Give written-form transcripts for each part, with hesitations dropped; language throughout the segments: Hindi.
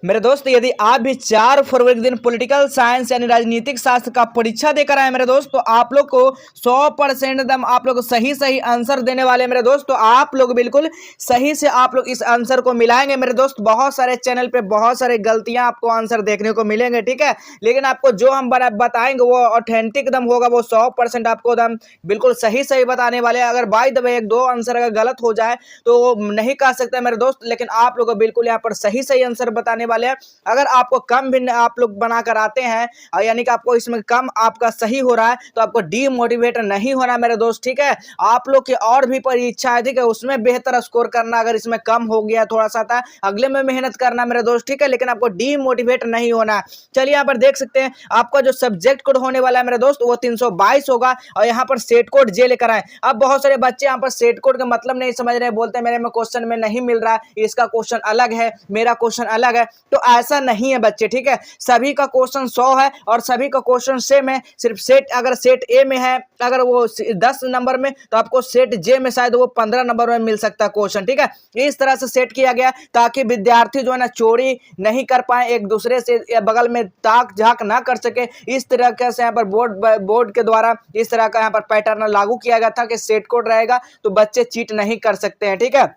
मेरे दोस्त, यदि आप भी 4 फरवरी के दिन पॉलिटिकल साइंस यानी राजनीतिक शास्त्र का परीक्षा देकर आए मेरे दोस्त, तो आप लोग को 100% एकदम आप लोग सही सही आंसर देने वाले हैं मेरे दोस्त। तो आप लोग बिल्कुल सही से आप लोग इस आंसर को मिलाएंगे मेरे दोस्त। बहुत सारे चैनल पे बहुत सारे गलतियां आपको आंसर देखने को मिलेंगे, ठीक है, लेकिन आपको जो हम बताएंगे वो ऑथेंटिक एकदम होगा, वो 100% आपको एकदम बिल्कुल सही सही बताने वाले हैं। अगर बाय द वे एक दो आंसर अगर गलत हो जाए तो वो नहीं कह सकते मेरे दोस्त, लेकिन आप लोग बिल्कुल यहाँ पर सही सही आंसर बताने वाले हैं। अगर आपको कम भी आप लोग बनाकर आते हैं, यानी कि आपको इसमें कम आपका सही हो रहा है, तो आपको डीमोटिवेट नहीं होना मेरे दोस्त, ठीक है। आप लोग की और भी परीक्षा है, ठीक है, उसमें बेहतर स्कोर करना। अगर इसमें कम हो गया थोड़ा सा था, अगले में मेहनत करना मेरे दोस्त, ठीक है, लेकिन आपको डीमोटिवेट नहीं होना है। चलिए यहाँ पर देख सकते हैं आपका जो सब्जेक्ट कोड होने वाला है मेरे दोस्त, वो 322 होगा और यहाँ पर सेट कोड जे लेकर आए। अब बहुत सारे बच्चे यहाँ पर सेट कोड का मतलब नहीं समझ रहे, बोलते हैं मेरे में क्वेश्चन में नहीं मिल रहा है, इसका क्वेश्चन अलग है, मेरा क्वेश्चन अलग है। तो ऐसा नहीं है बच्चे, ठीक है, सभी का क्वेश्चन 100 है और सभी का क्वेश्चन सेम है। सिर्फ सेट अगर सेट ए में है, अगर वो 10 नंबर में, तो आपको सेट जे में शायद वो 15 नंबर में मिल सकता है क्वेश्चन, ठीक है। इस तरह से सेट किया गया ताकि विद्यार्थी जो है ना चोरी नहीं कर पाए, एक दूसरे से बगल में ताक झाक ना कर सके। इस तरह से यहाँ पर बोर्ड के द्वारा इस तरह का यहाँ पर पैटर्न लागू किया गया था कि सेट कोड रहेगा तो बच्चे चीट नहीं कर सकते हैं, ठीक है।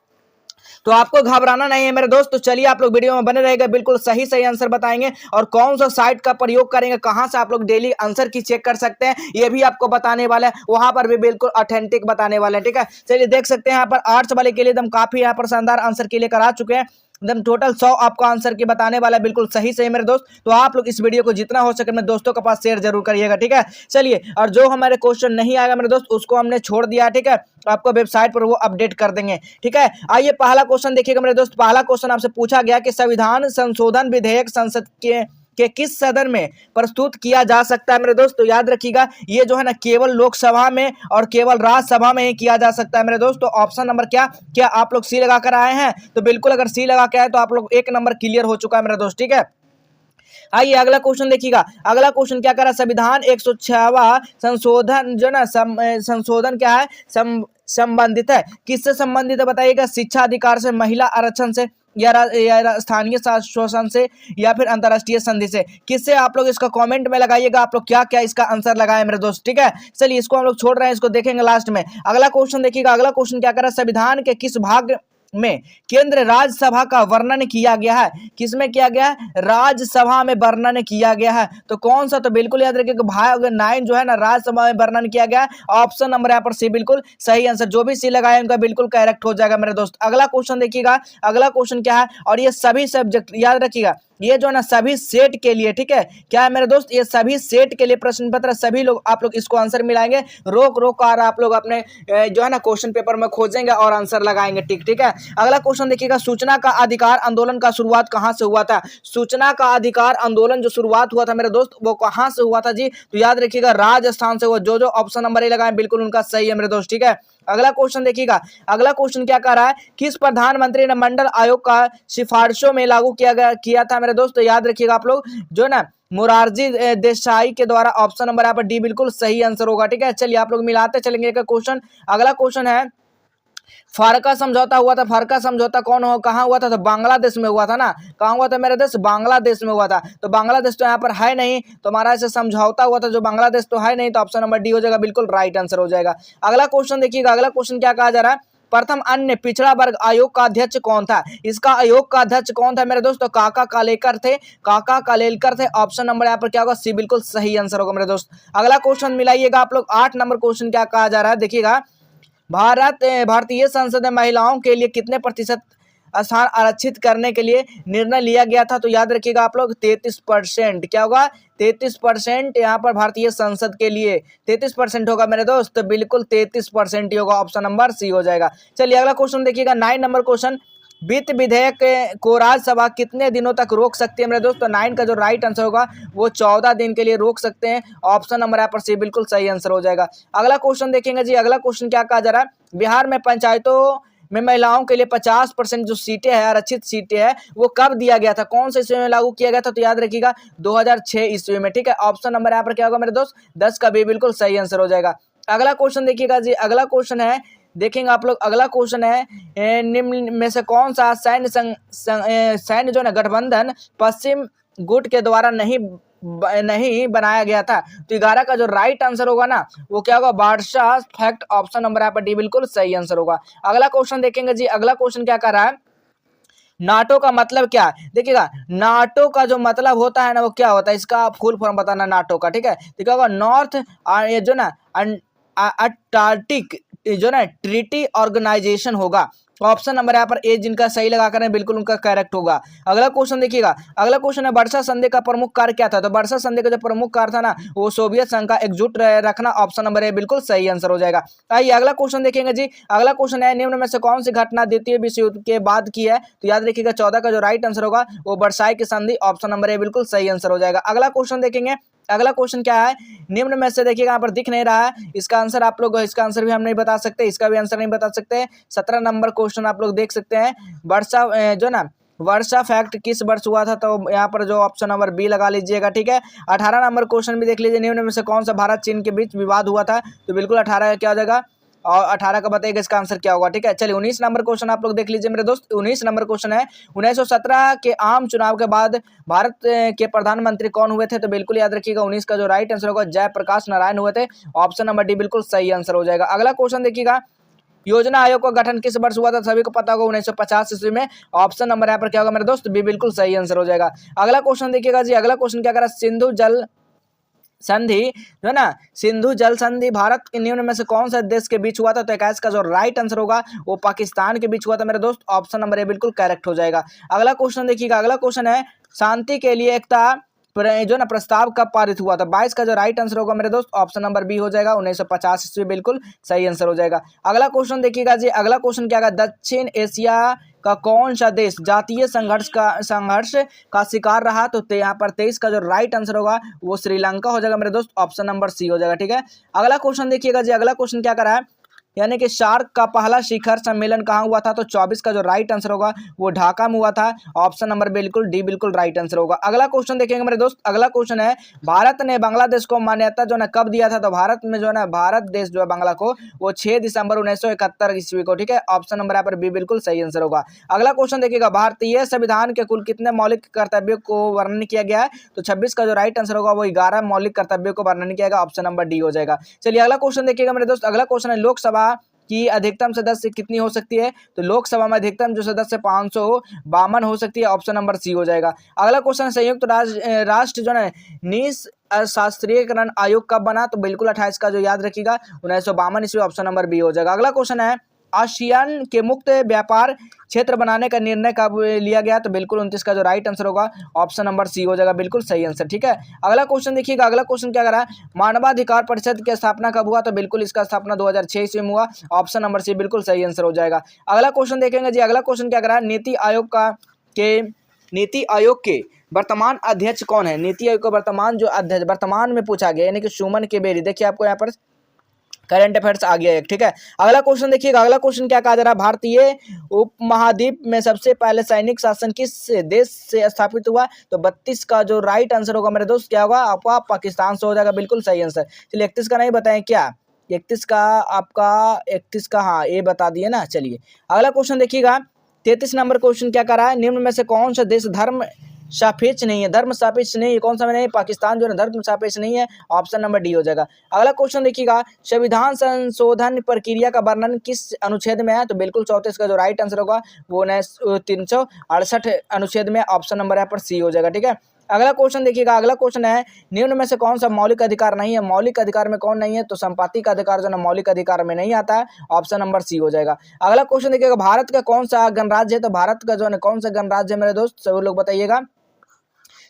तो आपको घबराना नहीं है मेरे दोस्त। तो चलिए आप लोग वीडियो में बने रहेगा, बिल्कुल सही सही आंसर बताएंगे और कौन सा साइट का प्रयोग करेंगे, कहां से आप लोग डेली आंसर की चेक कर सकते हैं, ये भी आपको बताने वाला है। वहां पर भी बिल्कुल ऑथेंटिक बताने वाले हैं, ठीक है। चलिए देख सकते हैं यहाँ पर आर्ट्स वाले के लिए एकदम काफी यहाँ पर शानदार आंसर के लिए करा चुके हैं। एकदम टोटल 100 आपको आंसर की बताने वाला है, बिल्कुल सही सही मेरे दोस्त। तो आप लोग इस वीडियो को जितना हो सके मेरे दोस्तों के पास शेयर जरूर करिएगा, ठीक है। चलिए, और जो हमारे क्वेश्चन नहीं आएगा मेरे दोस्त, उसको हमने छोड़ दिया, ठीक है, आपको वेबसाइट पर वो अपडेट कर देंगे, ठीक है। आइए पहला क्वेश्चन देखिएगा मेरे दोस्त। पहला क्वेश्चन आपसे पूछा गया कि संविधान संशोधन विधेयक संसद के किस सदन में प्रस्तुत किया जा सकता है मेरे दोस्त। तो याद रखिएगा, ये जो है ना केवल लोकसभा में और केवल राज्यसभा में ही किया जा सकता है मेरे दोस्त। तो ऑप्शन नंबर क्या आप लोग सी लगा कर आए हैं? तो बिल्कुल अगर सी लगा के आए तो आप लोग 1 नंबर क्लियर हो चुका है मेरे दोस्त, ठीक है। आइए अगला क्वेश्चन देखिएगा। अगला क्वेश्चन क्या कर रहा है, संविधान 106वां संशोधन जो ना संशोधन क्या है, संबंधित है, किससे संबंधित है बताइएगा? शिक्षा अधिकार से, महिला आरक्षण से, या स्थानीय शासन से, या फिर अंतरराष्ट्रीय संधि से? किससे? आप लोग इसका कमेंट में लगाइएगा आप लोग क्या क्या इसका आंसर लगाए मेरे दोस्त, ठीक है। चलिए इसको हम लोग छोड़ रहे हैं, इसको देखेंगे लास्ट में। अगला क्वेश्चन देखिएगा। अगला क्वेश्चन क्या कर रहा है, संविधान के किस भाग में केंद्र राज्यसभा का वर्णन किया गया है? किसमें किया गया है? राज्यसभा में वर्णन किया गया है। तो कौन सा? तो बिल्कुल याद रखिएगा भाग 9 जो है ना राज्यसभा में वर्णन किया गया है। ऑप्शन नंबर यहाँ पर सी बिल्कुल सही आंसर। जो भी सी लगाए उनका बिल्कुल करेक्ट हो जाएगा मेरे दोस्त। अगला क्वेश्चन देखिएगा। अगला क्वेश्चन क्या है, और ये सभी सब्जेक्ट याद रखिएगा, ये जो है ना सभी सेट के लिए, ठीक है, क्या है मेरे दोस्त, ये सभी सेट के लिए प्रश्न पत्र, सभी लोग आप लोग इसको आंसर मिलाएंगे, रोक रोक कर आप लोग अपने जो है ना क्वेश्चन पेपर में खोजेंगे और आंसर लगाएंगे, ठीक है। अगला क्वेश्चन देखिएगा, सूचना का अधिकार आंदोलन का शुरुआत कहां से हुआ था? सूचना का अधिकार आंदोलन जो शुरुआत हुआ था मेरे दोस्त, वो कहां से हुआ था जी? तो याद रखिएगा राजस्थान से हुआ। जो ऑप्शन नंबर ए लगाए बिल्कुल उनका सही है मेरे दोस्त, ठीक है। अगला क्वेश्चन देखिएगा। अगला क्वेश्चन क्या कर रहा है, किस प्रधानमंत्री ने मंडल आयोग का सिफारिशों में लागू किया था मेरे दोस्त? याद रखिएगा आप लोग, जो ना मोरारजी देसाई के द्वारा। ऑप्शन नंबर यहाँ पर डी बिल्कुल सही आंसर होगा, ठीक है। चलिए आप लोग मिलाते चलेंगे एक क्वेश्चन। अगला क्वेश्चन है, फारका समझौता हुआ था, फारका समझौता कहाँ हुआ था? तो बांग्लादेश में हुआ था ना। कहाँ हुआ था मेरे देश? बांग्लादेश में हुआ था। तो बांग्लादेश तो यहाँ पर है नहीं, तो हमारा ऐसे समझौता हुआ था जो बांग्लादेश तो है नहीं, तो ऑप्शन नंबर डी हो जाएगा, बिल्कुल राइट आंसर हो जाएगा। अगला क्वेश्चन देखिएगा। अगला क्वेश्चन क्या कहा जा रहा है, प्रथम अन्य पिछड़ा वर्ग आयोग का अध्यक्ष कौन था? इसका आयोग का अध्यक्ष कौन था मेरे दोस्तों? काका कालेकर थे, काका कालेलकर थे। ऑप्शन नंबर यहाँ पर क्या होगा? सी बिल्कुल सही आंसर होगा मेरे दोस्त। अगला क्वेश्चन मिलाइएगा आप लोग। 8 नंबर क्वेश्चन क्या कहा जा रहा है देखिएगा, भारतीय संसद में महिलाओं के लिए कितने प्रतिशत स्थान आरक्षित करने के लिए निर्णय लिया गया था? तो याद रखिएगा आप लोग 33%। क्या होगा? 33% यहाँ पर भारतीय संसद के लिए 33% होगा मेरे दोस्त। तो बिल्कुल 33% ही होगा, ऑप्शन नंबर सी हो जाएगा। चलिए अगला क्वेश्चन देखिएगा। 9 नंबर क्वेश्चन, वित्त विधेयक को राज्यसभा कितने दिनों तक रोक सकती है मेरे दोस्त? तो 9 का जो राइट आंसर होगा वो 14 दिन के लिए रोक सकते हैं। ऑप्शन नंबर यहाँ पर सी बिल्कुल सही आंसर हो जाएगा। अगला क्वेश्चन देखेंगे जी। अगला क्वेश्चन क्या कहा जा रहा है, बिहार में पंचायतों में महिलाओं के लिए 50% जो सीटें हैं, आरक्षित सीटें हैं, वो कब दिया गया था? कौन से ईस्वी में लागू किया गया था? तो याद रखिएगा 2006 ईस्वी में, ठीक है। ऑप्शन नंबर यहाँ पर क्या होगा मेरे दोस्त? 10 का भी बिल्कुल सही आंसर हो जाएगा। अगला क्वेश्चन देखिएगा जी। अगला क्वेश्चन है, देखेंगे आप लोग। अगला क्वेश्चन है निम्न में से कौन सा सैन्य जो है गठबंधन पश्चिम गुट के द्वारा नहीं बनाया गया था। तो 11 का जो राइट आंसर होगा ना वो क्या होगा, बादशाह फैक्ट, ऑप्शन नंबर यहाँ पर डी बिल्कुल सही आंसर होगा। अगला क्वेश्चन देखेंगे जी। अगला क्वेश्चन क्या कर रहा है, नाटो का मतलब क्या है। देखिएगा नाटो का जो मतलब होता है ना वो क्या होता है, इसका फुल फॉर्म बताना नाटो का, ठीक है। तो क्या होगा, नॉर्थ ये जो ना अटार्कटिक जो ना ट्रीटी ऑर्गेनाइजेशन होगा। ऑप्शन नंबर यहाँ पर ए जिनका सही लगा कर बिल्कुल उनका करेक्ट होगा। अगला क्वेश्चन देखिएगा। अगला क्वेश्चन है वर्षा संधि का प्रमुख कार्य क्या था। तो वर्षा संधि का जो प्रमुख कार्य था ना वो सोवियत संघ का एकजुट रखना। ऑप्शन नंबर ए बिल्कुल सही आंसर हो जाएगा। आइए अगला क्वेश्चन देखेंगे जी। अगला क्वेश्चन है निम्न में से कौन सी घटना द्वितीय विश्व युद्ध के बाद की है। तो याद रखिएगा 14 का जो राइट आंसर होगा वो वर्साई की संधि। ऑप्शन नंबर ए बिल्कुल सही आंसर हो जाएगा। अगला क्वेश्चन देखेंगे। अगला क्वेश्चन क्या है, निम्न में से देखिएगा यहाँ पर दिख नहीं रहा है इसका आंसर। आप लोग इसका आंसर भी हम नहीं बता सकते, इसका भी आंसर नहीं बता सकते। 17 नंबर क्वेश्चन आप लोग देख सकते हैं। वर्षा जो ना वर्षा फैक्ट किस वर्ष हुआ था। तो यहाँ पर जो ऑप्शन नंबर बी लगा लीजिएगा, ठीक है। 18 नंबर क्वेश्चन भी देख लीजिए। निम्न में से कौन सा भारत चीन के बीच विवाद हुआ था। तो बिल्कुल 18 का क्या हो जाएगा, और 18 का बताइएगा इसका आंसर क्या होगा, ठीक है। चलिए 19 नंबर क्वेश्चन आप लोग देख लीजिए मेरे दोस्त। 19 नंबर क्वेश्चन है 1917 के आम चुनाव के बाद भारत के प्रधानमंत्री कौन हुए थे। तो बिल्कुल याद रखिएगा 19 का जो राइट आंसर होगा जयप्रकाश नारायण हुए थे। ऑप्शन नंबर डी बिल्कुल सही आंसर हो जाएगा। अगला क्वेश्चन देखिएगा, योजना आयोग का गठन किस वर्ष हुआ था। सभी को पता होगा 1950 ईस्वी में। ऑप्शन नंबर यहाँ पर क्या होगा मेरे दोस्त, बी बिल्कुल सही आंसर हो जाएगा। अगला क्वेश्चन देखिएगा जी। अगला क्वेश्चन क्या करा, सिंधु जल संधि जो है ना, सिंधु जल संधि भारत के निम्न में से कौन सा देश के बीच हुआ था। तो 21 का जो राइट आंसर होगा वो पाकिस्तान के बीच हुआ था मेरे दोस्त। ऑप्शन नंबर ए बिल्कुल करेक्ट हो जाएगा। अगला क्वेश्चन देखिएगा। अगला क्वेश्चन है शांति के लिए एकता जो ना प्रस्ताव कब पारित हुआ था। 22 का जो राइट आंसर होगा मेरे दोस्त ऑप्शन नंबर बी हो जाएगा। 1950 ईस्वी बिल्कुल सही आंसर हो जाएगा। अगला क्वेश्चन देखिएगा जी। अगला क्वेश्चन क्या है, दक्षिण एशिया का कौन सा देश जातीय संघर्ष का शिकार रहा। तो यहाँ पर 23 का जो राइट आंसर होगा वो श्रीलंका हो जाएगा मेरे दोस्त। ऑप्शन नंबर सी हो जाएगा, ठीक है। अगला क्वेश्चन देखिएगा जी। अगला क्वेश्चन क्या करा है, यानी कि सार्क का पहला शिखर सम्मेलन कहाँ हुआ था। तो 24 का जो राइट आंसर होगा वो ढाका में हुआ था। ऑप्शन नंबर बिल्कुल डी बिल्कुल राइट आंसर होगा। अगला क्वेश्चन देखेंगे मेरे दोस्त। अगला क्वेश्चन है भारत ने बांग्लादेश को मान्यता जो है कब दिया था। तो भारत में जो है ना भारत देश जो है बांग्ला को वो 6 दिसंबर 1971 ईस्वी को, ठीक है। ऑप्शन नंबर यहाँ पर बी बिल्कुल सही आंसर होगा। अगला क्वेश्चन देखिएगा, भारतीय संविधान के कुल कितने मौलिक कर्तव्यों को वर्णन किया गया है। तो 26 का जो राइट आंसर होगा वो 11 मौलिक कर्तव्यों को वर्णन किया गया। ऑप्शन नंबर डी हो जाएगा। चलिए अगला क्वेश्चन देखिएगा मेरे दोस्त। अगला क्वेश्चन है लोकसभा की अधिकतम सदस्य कितनी हो सकती है। तो लोकसभा में अधिकतम जो सदस्य 552 हो सकती है। ऑप्शन नंबर सी हो जाएगा। अगला क्वेश्चन संयुक्त राष्ट्र जो है नीस शास्त्रीयकरण आयोग कब बना। तो बिल्कुल 28 का जो याद रखिएगा 1952 ईस्वी। ऑप्शन नंबर बी हो जाएगा। अगला क्वेश्चन है आसियान के मुक्त व्यापार क्षेत्र बनाने का निर्णय कब लिया गया। तो बिल्कुल 29 का जो राइट आंसर होगा ऑप्शन नंबर सी हो जाएगा, बिल्कुल सही आंसर, ठीक है। अगला क्वेश्चन देखिएगा। अगला क्वेश्चन क्या करा, मानवाधिकार परिषद की स्थापना कब हुआ। तो बिल्कुल इसका स्थापना 2006 ईस्वी में हुआ। ऑप्शन नंबर सी बिल्कुल सही आंसर हो जाएगा। अगला क्वेश्चन देखेंगे जी। अगला क्वेश्चन क्या करा, नीति आयोग के वर्तमान अध्यक्ष कौन है। नीति आयोग का वर्तमान जो अध्यक्ष वर्तमान में पूछा गया यानी कि सुमन के बेरी। देखिए आपको यहाँ पर करंट अफेयर्स आ गया एक, ठीक है। अगला क्वेश्चन देखिएगा। अगला क्वेश्चन क्या कहा जा रहा है, भारतीय उपमहाद्वीप में सबसे पहले सैनिक शासन किस देश से स्थापित हुआ। तो 32 का जो राइट आंसर होगा मेरे दोस्त क्या होगा आपका, पाकिस्तान से हो जाएगा, बिल्कुल सही आंसर। चलिए 31 का नहीं बताएं क्या, 31 का आपका 31 का हाँ ये बता दिए ना। चलिए अगला क्वेश्चन देखिएगा। 33 नंबर क्वेश्चन क्या कर रहा है, निम्न में से कौन सा देश धर्म सापेक्ष नहीं है। धर्म सापेक्ष नहीं है कौन सा में नहीं, पाकिस्तान जो है धर्म सापेक्ष नहीं है। ऑप्शन नंबर डी हो जाएगा। अगला क्वेश्चन देखिएगा, संविधान संशोधन प्रक्रिया का वर्णन किस अनुच्छेद में है। तो बिल्कुल 34 का जो राइट आंसर होगा वो 368 अनुच्छेद में। ऑप्शन नंबर यहाँ पर सी हो जाएगा, ठीक है। अगला क्वेश्चन देखिएगा। अगला क्वेश्चन है निम्न में से कौन सा मौलिक अधिकार नहीं है। मौलिक अधिकार में कौन नहीं है, तो संपत्ति का अधिकार जो है मौलिक अधिकार में नहीं आता है। ऑप्शन नंबर सी हो जाएगा। अगला क्वेश्चन देखिएगा, भारत का कौन सा गणराज्य है। तो भारत का जो है कौन सा गणराज्य है मेरे दोस्त, सभी लोग बताइएगा।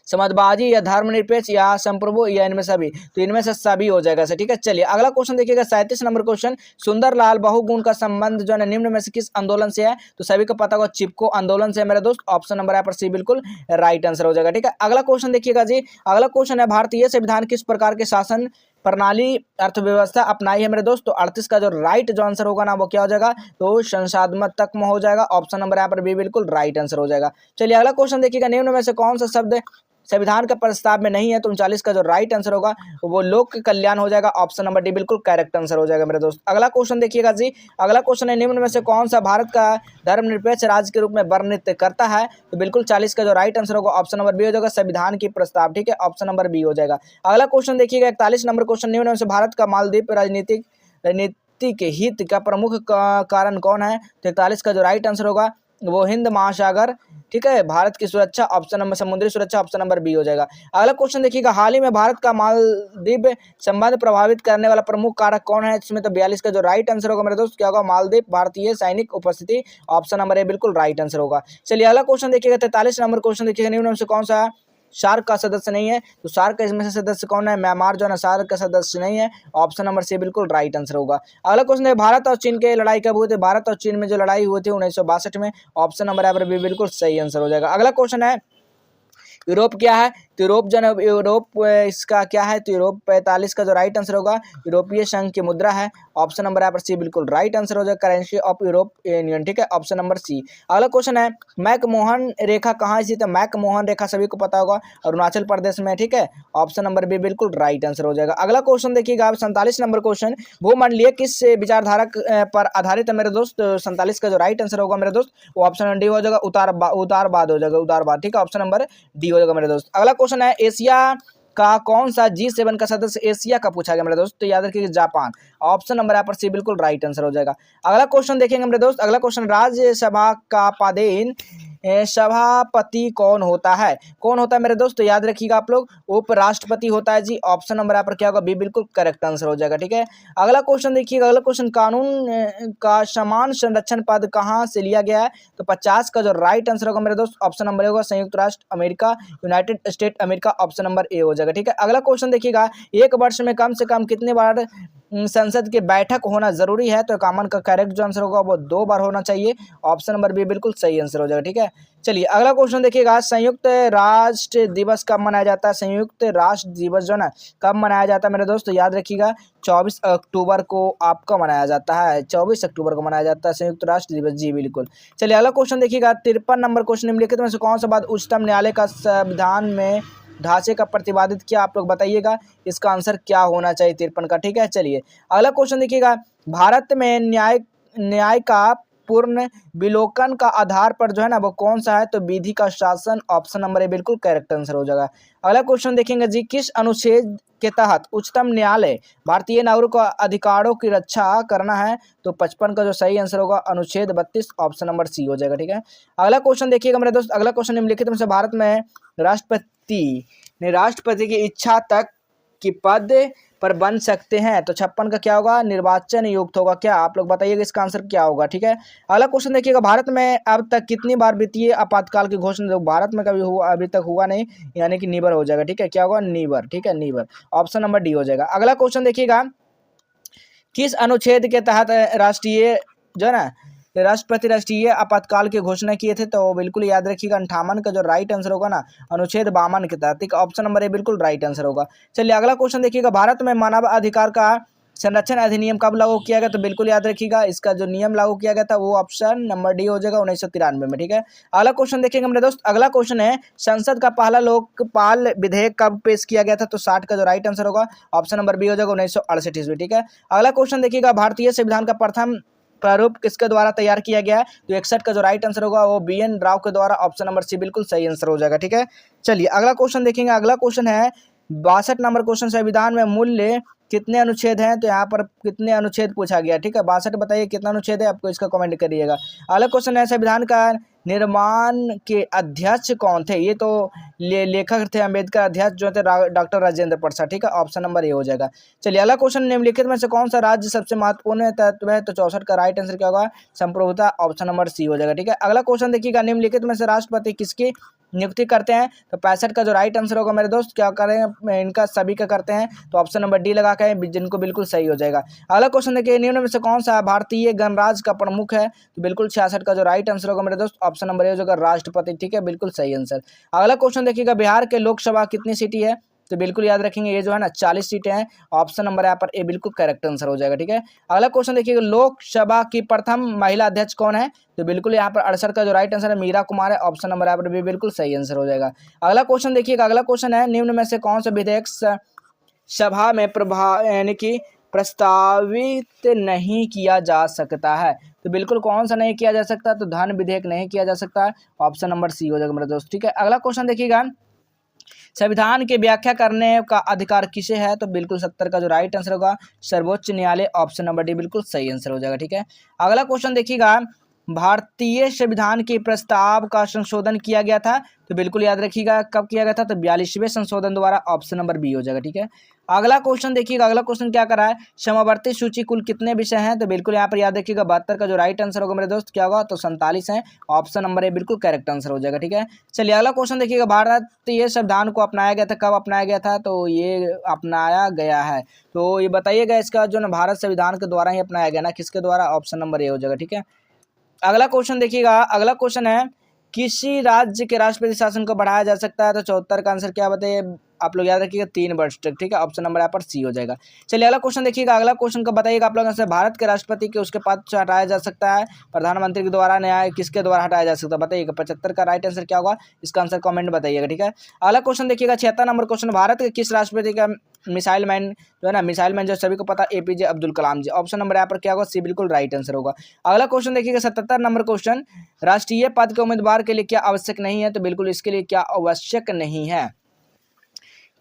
समाजवादी या धर्मनिरपेक्ष या संप्रभु या इनमें सभी। तो इनमें से सभी हो जाएगा, ठीक है। चलिए अगला क्वेश्चन देखिएगा। 37 नंबर क्वेश्चन, सुंदरलाल बहुगुण का संबंध जो है निम्न में से किस आंदोलन से है। तो सभी को पता होगा चिपको आंदोलन से है मेरे दोस्त। ऑप्शन नंबर यहाँ पर सी बिल्कुल राइट आंसर हो जाएगा, ठीक है। अगला क्वेश्चन देखिएगा जी। अगला क्वेश्चन है भारतीय संविधान किस प्रकार के शासन प्रणाली अर्थव्यवस्था अपनाई है मेरे दोस्त। तो 38 का जो राइट जो आंसर होगा ना वो क्या हो जाएगा, तो संसाधनात्मक हो जाएगा। ऑप्शन नंबर यहाँ पर भी बिल्कुल राइट आंसर हो जाएगा। चलिए अगला क्वेश्चन देखिएगा, निम्न में से कौन सा शब्द संविधान का प्रस्ताव में नहीं है। तो 39 का जो राइट आंसर होगा वो लोक कल्याण हो जाएगा। ऑप्शन नंबर डी बिल्कुल करेक्ट आंसर हो जाएगा मेरे दोस्त। अगला क्वेश्चन देखिएगा जी। अगला क्वेश्चन है, निम्न में से कौन सा भारत का धर्मनिरपेक्ष राज्य के रूप में वर्णित करता है? तो बिल्कुल 40 का जो राइट आंसर होगा ऑप्शन नंबर बी हो जाएगा, संविधान की प्रस्ताव। ठीक है, ऑप्शन नंबर बी हो जाएगा। अगला क्वेश्चन देखिएगा 41 नंबर क्वेश्चन, निम्न में से भारत का मालदीव रणनीति के हित का प्रमुख कारण कौन है? तो 41 का जो राइट आंसर होगा वो हिंद महासागर, ठीक है, भारत की सुरक्षा, ऑप्शन नंबर समुद्री सुरक्षा, ऑप्शन नंबर बी हो जाएगा। अगला क्वेश्चन देखिएगा, हाल ही में भारत का मालदीव संबंध प्रभावित करने वाला प्रमुख कारक कौन है? इसमें तो 42 का जो राइट आंसर होगा मेरे दोस्त क्या होगा? मालदीव भारतीय सैनिक उपस्थिति, ऑप्शन नंबर ए बिल्कुल राइट आंसर होगा। चलिए अगला क्वेश्चन देखिएगा 43 नंबर क्वेश्चन देखिएगा, निम्न में से कौन सा सार्क का सदस्य नहीं है? तो सार्क का इसमें से सदस्य कौन है? म्यांमार जो है ना सार्क का सदस्य नहीं है, ऑप्शन नंबर सी बिल्कुल राइट आंसर होगा। अगला क्वेश्चन है, भारत और चीन के लड़ाई कब हुई थी? भारत और चीन में जो लड़ाई हुई थी 1962 में, ऑप्शन नंबर बी बिल्कुल सही आंसर हो जाएगा। अगला क्वेश्चन है, यूरोप क्या है? तो यूरोप जो है यूरोप इसका क्या है? तो यूरोप 45 का जो राइट आंसर होगा यूरोपीय संघ की मुद्रा है, ऑप्शन नंबर यहाँ पर सी बिल्कुल राइट आंसर हो जाएगा, करेंसी ऑफ यूरोप यूनियन। ठीक है, ऑप्शन नंबर सी। अगला क्वेश्चन है, मैकमोहन रेखा कहाँ स्थित है? मैकमोहन रेखा सभी को पता होगा अरुणाचल प्रदेश में। ठीक है, ऑप्शन नंबर बी बिल्कुल राइट आंसर हो जाएगा। अगला क्वेश्चन देखिएगा 47 नंबर क्वेश्चन, भूमंडलीय किस विचारधारा पर आधारित है मेरे दोस्त? 47 का जो राइट आंसर होगा मेरे दोस्त वो ऑप्शन डी हो जाएगा, उदारवाद हो जाएगा, उदारवाद। ठीक है, ऑप्शन नंबर डी हो जाएगा मेरे दोस्त। अगला क्वेश्चन है, एशिया का कौन सा G7 का सदस्य एशिया का पूछा गया मेरे दोस्त? तो याद रखिए जापान, ऑप्शन नंबर यहाँ पर सी बिल्कुल राइट आंसर हो जाएगा। अगला क्वेश्चन देखेंगे मेरे दोस्त। अगला क्वेश्चन, राज्यसभा का पदेन सभापति कौन होता है? कौन होता है मेरे दोस्त? तो याद रखिएगा आप लोग, उपराष्ट्रपति होता है जी, ऑप्शन नंबर यहाँ पर क्या होगा? बी बिल्कुल करेक्ट आंसर हो जाएगा। ठीक है, अगला क्वेश्चन देखिएगा। अगला क्वेश्चन, कानून का समान संरक्षण पद कहाँ से लिया गया है? तो 50 का जो राइट आंसर होगा मेरे दोस्त ऑप्शन नंबर ए होगा, संयुक्त राष्ट्र America, United state America, option number A हो जाएगा। ठीक है, अगला क्वेश्चन देखिएगा, एक वर्ष में कम से कम कितने बार संसद की बैठक होना जरूरी है? तो कॉमन का करेक्ट जो आंसर होगा वो 2 बार होना चाहिए, ऑप्शन नंबर बी बिल्कुल सही आंसर हो जाएगा। ठीक है, चलिए अगला क्वेश्चन देखिएगा, संयुक्त राष्ट्र दिवस कब मनाया जाता है? संयुक्त राष्ट्र दिवस जो है कब मनाया जाता है मेरे दोस्त? याद रखिएगा 24 अक्टूबर को आपका मनाया जाता है, 24 अक्टूबर को मनाया जाता है संयुक्त राष्ट्र दिवस जी बिल्कुल। चलिए अगला क्वेश्चन देखिएगा 53 नंबर क्वेश्चन, निम्नलिखित में से कौन सा बात उच्चतम न्यायालय का संविधान में ढांचे का प्रतिपादित किया? आप लोग बताइएगा इसका आंसर क्या होना चाहिए 53 का। ठीक है, चलिए अगला क्वेश्चन देखिएगा, भारत में न्याय का पूर्ण विलोकन का आधार पर जो है ना वो कौन सा है? तो विधि का शासन, ऑप्शन नंबर ए बिल्कुल करेक्ट आंसर हो जाएगा। अगला क्वेश्चन देखेंगे जी, किस अनुच्छेद के तहत उच्चतम न्यायालय भारतीय नागरिकों के अधिकारों की रक्षा करना है? तो 55 का जो सही आंसर होगा अनुच्छेद 32, ऑप्शन नंबर सी हो जाएगा। ठीक है, अगला क्वेश्चन देखिएगा मेरे दोस्त। अगला क्वेश्चन, निम्नलिखित में से भारत में राष्ट्रपति की इच्छा तक की पद पर बन सकते हैं? तो 56 का क्या होगा? निर्वाचन युक्त होगा क्या? आप लोग बताइएगा इसका आंसर क्या होगा। ठीक है, अगला क्वेश्चन देखिएगा, भारत में अब तक कितनी बार वित्तीय आपातकाल की घोषणा? तो भारत में कभी हुआ? अभी तक हुआ नहीं, यानी कि नीबर हो जाएगा। ठीक है, क्या होगा? नीबर। ठीक है, नीबर, ऑप्शन नंबर डी हो जाएगा। अगला क्वेश्चन देखिएगा, किस अनुच्छेद के तहत राष्ट्रीय जो है ना राष्ट्रपति राष्ट्रीय आपातकाल की घोषणा किए थे? तो बिल्कुल याद रखिएगा 58 का जो राइट आंसर होगा ना अनुच्छेद 52 के तहत, ऑप्शन नंबर ए बिल्कुल राइट आंसर होगा। चलिए अगला क्वेश्चन देखिएगा, भारत में मानव अधिकार का संरक्षण अधिनियम कब लागू किया गया? तो बिल्कुल याद रखिएगा इसका जो नियम लागू किया गया था वो ऑप्शन नंबर डी हो जाएगा 1993 में। ठीक है, अगला क्वेश्चन देखेंगे मेरे दोस्त। अगला क्वेश्चन है, संसद का पहला लोकपाल विधेयक कब पेश किया गया था? तो 60 का जो राइट आंसर होगा ऑप्शन नंबर बी हो जाएगा 1968 ईस्वी। ठीक है, अगला क्वेश्चन देखिएगा, भारतीय संविधान का प्रथम प्रारूप किसके द्वारा तैयार किया गया है? तो 61 का जो राइट आंसर होगा वो BN राव के द्वारा, ऑप्शन नंबर सी बिल्कुल सही आंसर हो जाएगा। ठीक है, चलिए अगला क्वेश्चन देखेंगे। अगला क्वेश्चन है 62 नंबर क्वेश्चन, संविधान में मूल्य कितने अनुच्छेद हैं? तो यहाँ पर कितने अनुच्छेद पूछा गया। ठीक है, 62 बताइए कितना अनुच्छेद है, आपको इसका कमेंट करिएगा। अगला क्वेश्चन है, संविधान का निर्माण के अध्यक्ष कौन थे? ये तो लेखक थे, अम्बेडकर। अध्यक्ष जो थे डॉक्टर राजेंद्र प्रसाद। ठीक है, ऑप्शन नंबर ए हो जाएगा। चलिए अगला क्वेश्चन, निम्नलिखित में से कौन सा राज्य सबसे महत्वपूर्ण तत्व है? तो 64 का राइट आंसर क्या होगा? संप्रभुता, ऑप्शन नंबर सी हो जाएगा। ठीक है, अगला क्वेश्चन देखिएगा, निम्नलिखित में से राष्ट्रपति किसकी नियुक्ति करते हैं? तो 65 का जो राइट आंसर होगा मेरे दोस्त क्या करेंगे? इनका सभी का करते हैं, तो ऑप्शन नंबर डी लगा के जिनको बिल्कुल सही हो जाएगा। अगला क्वेश्चन देखिए, निम्न में से कौन सा भारतीय गणराज्य का प्रमुख है? तो बिल्कुल 66 का जो राइट आंसर होगा मेरे दोस्त ऑप्शन नंबर ए हो जाएगा राष्ट्रपति। ठीक है, बिल्कुल सही आंसर। अगला क्वेश्चन देखिएगा, बिहार के लोकसभा कितनी सीटी है? तो बिल्कुल याद रखेंगे ये जो है ना 40 सीटें हैं। ऑप्शन नंबर यहाँ पर ए बिल्कुल करेक्ट आंसर हो जाएगा। ठीक है, अगला क्वेश्चन देखिएगा, लोकसभा की प्रथम महिला अध्यक्ष कौन है? तो बिल्कुल यहाँ पर 68 का जो राइट आंसर है मीरा कुमार है। ऑप्शन नंबर यहाँ पर भी बिल्कुल सही आंसर हो जाएगा। अगला क्वेश्चन देखिएगा, अगला क्वेश्चन है, निम्न में से कौन सा विधेयक सभा में यानी कि प्रस्तावित नहीं किया जा सकता है? तो बिल्कुल कौन सा नहीं किया जा सकता? तो धन विधेयक नहीं किया जा सकता। ऑप्शन नंबर सी हो जाएगा मेरे दोस्त। ठीक है, अगला क्वेश्चन देखिएगा, संविधान की व्याख्या करने का अधिकार किसे है? तो बिल्कुल 70 का जो राइट आंसर होगा सर्वोच्च न्यायालय। ऑप्शन नंबर डी बिल्कुल सही आंसर हो जाएगा। ठीक है, अगला क्वेश्चन देखिएगा, भारतीय संविधान के प्रस्ताव का संशोधन किया गया था? तो बिल्कुल याद रखिएगा कब किया गया था? तो 42वें संशोधन द्वारा। ऑप्शन नंबर बी हो जाएगा। ठीक है, अगला क्वेश्चन देखिएगा, अगला क्वेश्चन क्या कर रहा है, समवर्ती सूची कुल कितने विषय हैं? तो बिल्कुल यहाँ पर याद रखिएगा 72 का जो राइट आंसर होगा मेरे दोस्त क्या होगा? तो 47 है। ऑप्शन नंबर ए बिल्कुल करेक्ट आंसर हो जाएगा। ठीक है, चलिए अगला क्वेश्चन देखिएगा, भारतीय संविधान को अपनाया गया था, कब अपनाया गया था? तो ये अपनाया गया है, तो ये बताइएगा इसका जो ना भारत संविधान के द्वारा ही अपनाया गया ना, किसके द्वारा? ऑप्शन नंबर ए हो जाएगा। ठीक है, अगला क्वेश्चन देखिएगा, अगला क्वेश्चन है, किसी राज्य के राष्ट्रपति शासन को बढ़ाया जा सकता है? तो 74 का आंसर क्या बताइए आप लोग याद रखिएगा 3 वर्ष तक। ठीक है, ऑप्शन नंबर यहाँ पर सी हो जाएगा। चलिए अगला क्वेश्चन देखिएगा, अगला क्वेश्चन का बताइएगा आप लोगों से, भारत के राष्ट्रपति के उसके पद से हटाया जा सकता है प्रधानमंत्री के द्वारा, न्याय किसके द्वारा हटाया जा सकता है? बताइएगा 75 का राइट आंसर क्या होगा? इसका आंसर कमेंट बताइएगा। ठीक है, अगला क्वेश्चन देखिएगा 76 नंबर क्वेश्चन, भारत के किस राष्ट्रपति का मिसाइल मैन जो है ना, मिसाइल मैन जो सभी को पता एपीजे अब्दुल कलाम जी। ऑप्शन नंबर यहाँ पर क्या होगा? सी बिल्कुल राइट आंसर होगा। अगला क्वेश्चन देखिएगा 77 नंबर क्वेश्चन, राष्ट्रीय पद के उम्मीदवार के लिए क्या आवश्यक नहीं है? तो बिल्कुल इसके लिए क्या आवश्यक नहीं है?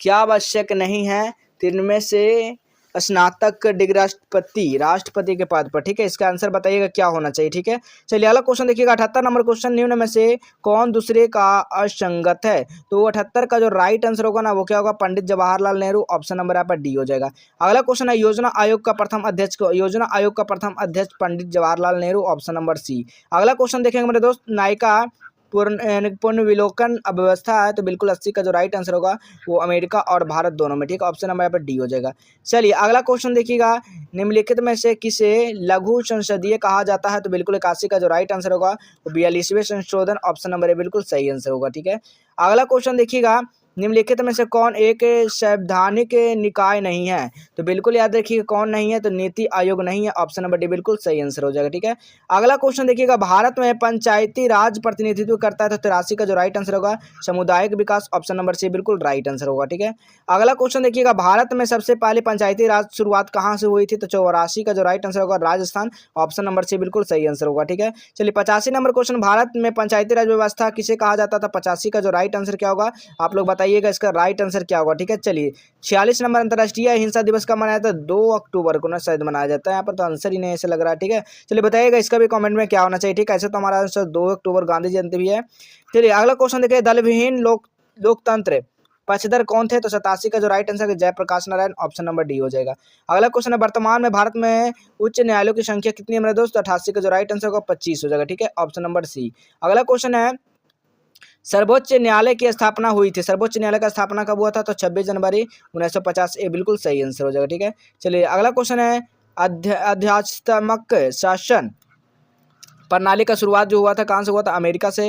क्या आवश्यक नहीं है? तो इनमें से स्नातक डिग्री राष्ट्रपति के पद पर। ठीक है, इसका आंसर बताइएगा क्या होना चाहिए। ठीक है, चलिए अगला क्वेश्चन देखिएगा 78 नंबर क्वेश्चन, निम्न में से कौन दूसरे का असंगत है? तो 78 का जो राइट आंसर होगा ना वो क्या होगा? पंडित जवाहरलाल नेहरू। ऑप्शन नंबर यहाँ पर डी हो जाएगा। अगला क्वेश्चन है, योजना आयोग का प्रथम अध्यक्ष को? योजना आयोग का प्रथम अध्यक्ष Pandit Jawaharlal Nehru. Option number C. अगला क्वेश्चन देखेंगे मेरे दोस्त, नायिका पुनर्विलोकन अव्यवस्था है? तो बिल्कुल 80 का जो राइट आंसर होगा वो अमेरिका और भारत दोनों में। ठीक है, ऑप्शन नंबर यहाँ पर डी हो जाएगा। चलिए अगला क्वेश्चन देखिएगा, निम्नलिखित में से किसे लघु संसदीय कहा जाता है? तो बिल्कुल 81 का जो राइट आंसर होगा वो 42वें संशोधन। ऑप्शन नंबर ए बिल्कुल सही आंसर होगा। ठीक है, अगला क्वेश्चन देखिएगा, निम्नलिखित में से कौन एक संवैधानिक निकाय नहीं है? तो बिल्कुल याद रखिएगा कौन नहीं है? तो नीति आयोग नहीं है। ऑप्शन नंबर डी बिल्कुल सही आंसर हो जाएगा। ठीक है, अगला क्वेश्चन देखिएगा, भारत में पंचायती राज प्रतिनिधित्व करता है? तो 83 का जो राइट आंसर होगा सामुदायिक विकास। ऑप्शन नंबर सी बिल्कुल राइट आंसर होगा। ठीक है, अगला क्वेश्चन देखिएगा, भारत में सबसे पहले पंचायती राज शुरुआत कहाँ से हुई थी? तो 84 का जो राइट आंसर होगा राजस्थान। ऑप्शन नंबर सी बिल्कुल सही आंसर होगा। ठीक है, चलिए 85 नंबर क्वेश्चन, भारत में पंचायती राज व्यवस्था किसे कहा जाता था? 85 का जो राइट आंसर क्या होगा आप लोग बताइएगा, इसका राइट आंसर क्या होगा? ठीक है, चलिए 46 नंबर, अंतर्राष्ट्रीय अहिंसा दिवस कब मनाया था? 2 अक्टूबर को ना शायद मनाया जाता है। यहाँ पर तो आंसर ही नहीं ऐसे लग रहा है। ठीक है, चलिए बताइएगा इसका भी कमेंट में क्या होना चाहिए। ठीक है, ऐसे तो हमारा आंसर 2 अक्टूबर गांधी जयंती भी है। चलिए अगला क्वेश्चन देखिए, दल विहीन लोकतंत्र पक्षधर कौन थे? तो 87 का जो राइट आंसर है Jayaprakash Narayan. Option number D हो जाएगा। अगला क्वेश्चन है, वर्तमान में भारत में उच्च न्यायालयों की संख्या कितनी है मेरे दोस्त? 88 का जो राइट आंसर होगा 25 हो जाएगा। ठीक है, ऑप्शन नंबर सी। अगला क्वेश्चन है, सर्वोच्च न्यायालय की स्थापना हुई थी? सर्वोच्च न्यायालय का स्थापना कब हुआ था? तो 26 जनवरी 1950। ए बिल्कुल सही आंसर हो जाएगा। ठीक है, चलिए अगला क्वेश्चन है, अध्यात्मक शासन प्रणाली का शुरुआत जो हुआ था कहाँ से हुआ था? अमेरिका से।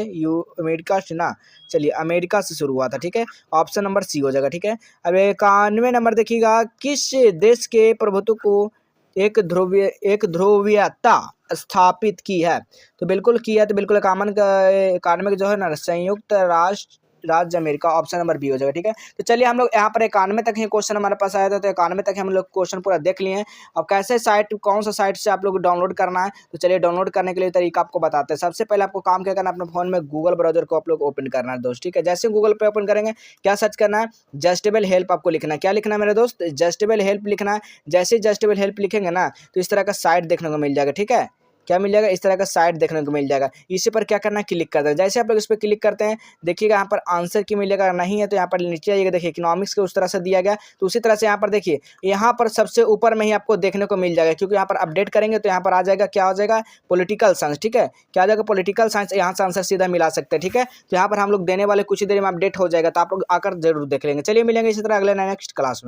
अमेरिका से ना, चलिए अमेरिका से शुरू हुआ था। ठीक है, ऑप्शन नंबर सी हो जाएगा। ठीक है, अब 91 नंबर देखिएगा, किस देश के प्रभुत्व को एक ध्रुवीयता स्थापित की है? तो बिल्कुल की है, तो बिल्कुल इकानवे जो है ना संयुक्त राज्य अमेरिका। ऑप्शन नंबर बी हो जाएगा। ठीक है, तो चलिए हम लोग यहाँ पर 91 तक ही क्वेश्चन हमारे पास आया था, तो 91 तक हम लोग क्वेश्चन पूरा देख लिए हैं। अब कैसे साइट, कौन सा साइट से आप लोग डाउनलोड करना है, तो चलिए डाउनलोड करने के लिए तरीका आपको बताते हैं। सबसे पहले आपको काम क्या करना है, अपने फोन में गूगल ब्राउजर को आप लोग ओपन करना है दोस्त। ठीक है, जैसे गूगल पे ओपन करेंगे क्या सर्च करना है? जस्टेबल हेल्प आपको लिखना है। क्या लिखना है मेरे दोस्त? जस्टेबल हेल्प लिखना है। जैसे ही जस्टेबल हेल्प लिखेंगे ना तो इस तरह का साइट देखने को मिल जाएगा। ठीक है, क्या मिल जाएगा? इस तरह का साइट देखने को मिल जाएगा। इसी पर क्या करना है? क्लिक कर देना। जैसे आप लोग इस पर क्लिक करते हैं देखिएगा यहाँ पर आंसर की मिलेगा, नहीं है तो यहाँ पर नीचे आइएगा, देखिए इकोनॉमिक्स के उस तरह से दिया गया, तो उसी तरह से यहाँ पर देखिए यहाँ पर सबसे ऊपर में ही आपको देखने को मिल जाएगा, क्योंकि यहाँ पर अपडेट करेंगे तो यहाँ पर आ जाएगा, क्या हो जाएगा? Political science. ठीक है, क्या आ जाएगा? Political science. यहाँ से आंसर सीधा मिला सकते हैं। ठीक है, तो यहाँ पर हम लोग देने वाले कुछ ही देर में अपडेट हो जाएगा, तो आप लोग आकर जरूर देख लेंगे। चलिए मिलेंगे इसी तरह अगले नेक्स्ट क्लास में।